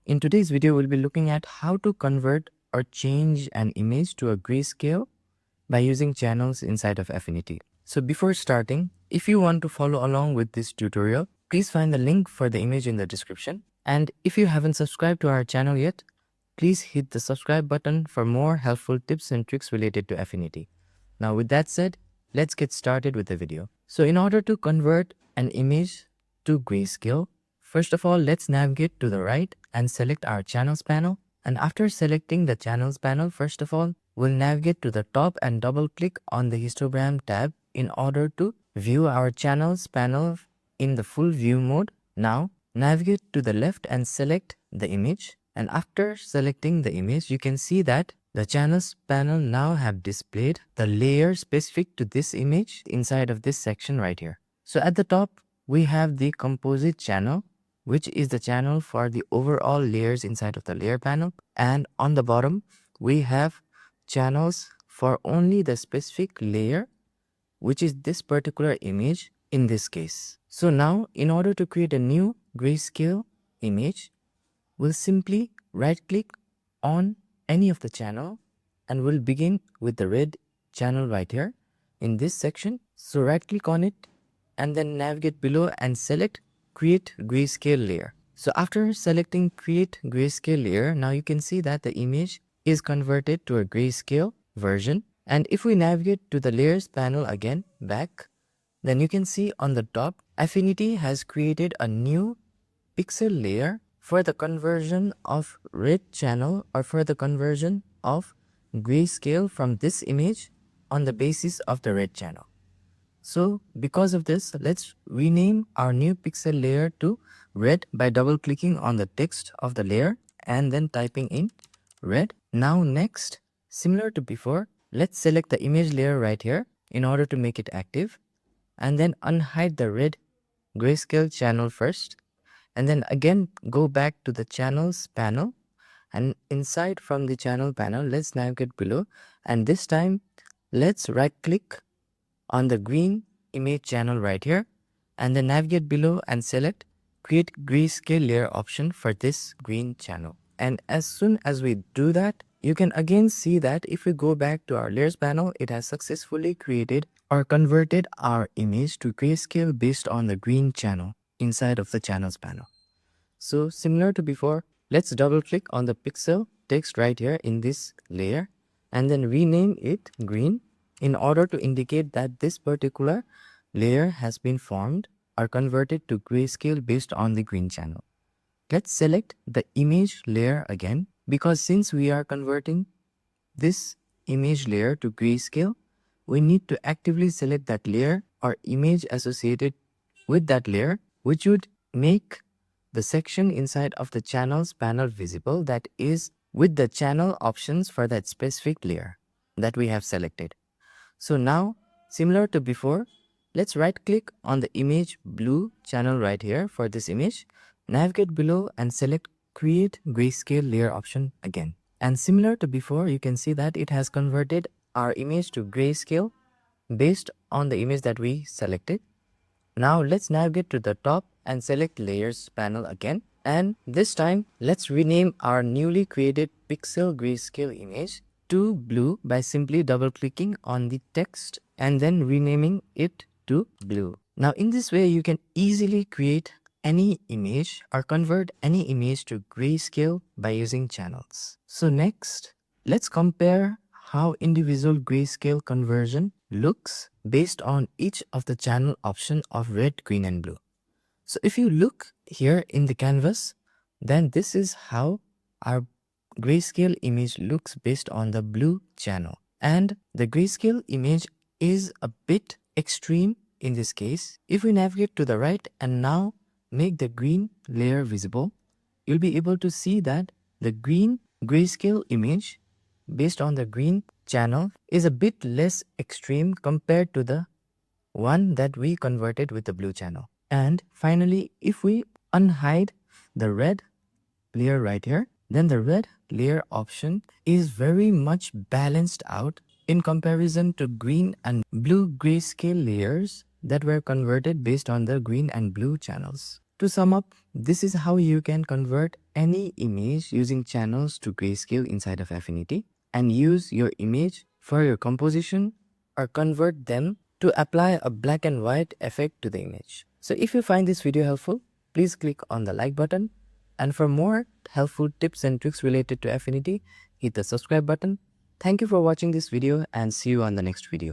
In today's video, we'll be looking at how to convert or change an image to a grayscale by using channels inside of Affinity. So before starting, if you want to follow along with this tutorial, please find the link for the image in the description. And if you haven't subscribed to our channel yet, please hit the subscribe button for more helpful tips and tricks related to Affinity. Now with that said, let's get started with the video. So in order to convert an image to grayscale, first of all, let's navigate to the right and select our channels panel. And after selecting the channels panel, first of all, we'll navigate to the top and double click on the histogram tab in order to view our channels panel in the full view mode. Now navigate to the left and select the image. And after selecting the image, you can see that the channels panel now have displayed the layer specific to this image inside of this section right here. So at the top, we have the composite channel, which is the channel for the overall layers inside of the layer panel. And on the bottom, we have channels for only the specific layer, which is this particular image in this case. So now, in order to create a new grayscale image, we'll simply right click on any of the channel and we'll begin with the red channel right here in this section. So right click on it and then navigate below and select create grayscale layer. So after selecting create grayscale layer, now you can see that the image is converted to a grayscale version. And if we navigate to the layers panel again back, then you can see on the top, Affinity has created a new pixel layer for the conversion of red channel or for the conversion of grayscale from this image on the basis of the red channel. So because of this, let's rename our new pixel layer to red by double clicking on the text of the layer and then typing in red. Now next, similar to before, let's select the image layer right here in order to make it active and then unhide the red grayscale channel first. And then again, go back to the channels panel and inside from the channel panel, let's navigate below. And this time, let's right click on the green image channel right here and then navigate below and select create grayscale layer option for this green channel. And as soon as we do that, you can again see that if we go back to our layers panel, it has successfully created or converted our image to grayscale based on the green channel inside of the channels panel. So similar to before, let's double click on the pixel text right here in this layer and then rename it green in order to indicate that this particular layer has been formed or converted to grayscale based on the green channel. Let's select the image layer again because since we are converting this image layer to grayscale, we need to actively select that layer or image associated with that layer, which would make the section inside of the channels panel visible that is with the channel options for that specific layer that we have selected. So now, similar to before, let's right click on the image blue channel right here for this image, navigate below and select create grayscale layer option again. And similar to before, you can see that it has converted our image to grayscale based on the image that we selected. Now let's navigate to the top and select layers panel again. And this time, let's rename our newly created pixel grayscale image to blue by simply double clicking on the text and then renaming it to blue. Now in this way, you can easily create any image or convert any image to grayscale by using channels. So next, let's compare how individual grayscale conversion looks based on each of the channel option of red, green and blue. So if you look here in the canvas, then this is how our grayscale image looks based on the blue channel. And the grayscale image is a bit extreme in this case. If we navigate to the right and now make the green layer visible, you'll be able to see that the green grayscale image based on the green channel is a bit less extreme compared to the one that we converted with the blue channel. And finally, if we unhide the red layer right here, then the red layer option is very much balanced out in comparison to green and blue grayscale layers that were converted based on the green and blue channels. To sum up, this is how you can convert any image using channels to grayscale inside of Affinity and use your image for your composition or convert them to apply a black and white effect to the image. So if you find this video helpful, please click on the like button, and for more helpful tips and tricks related to Affinity, hit the subscribe button. Thank you for watching this video and see you on the next video.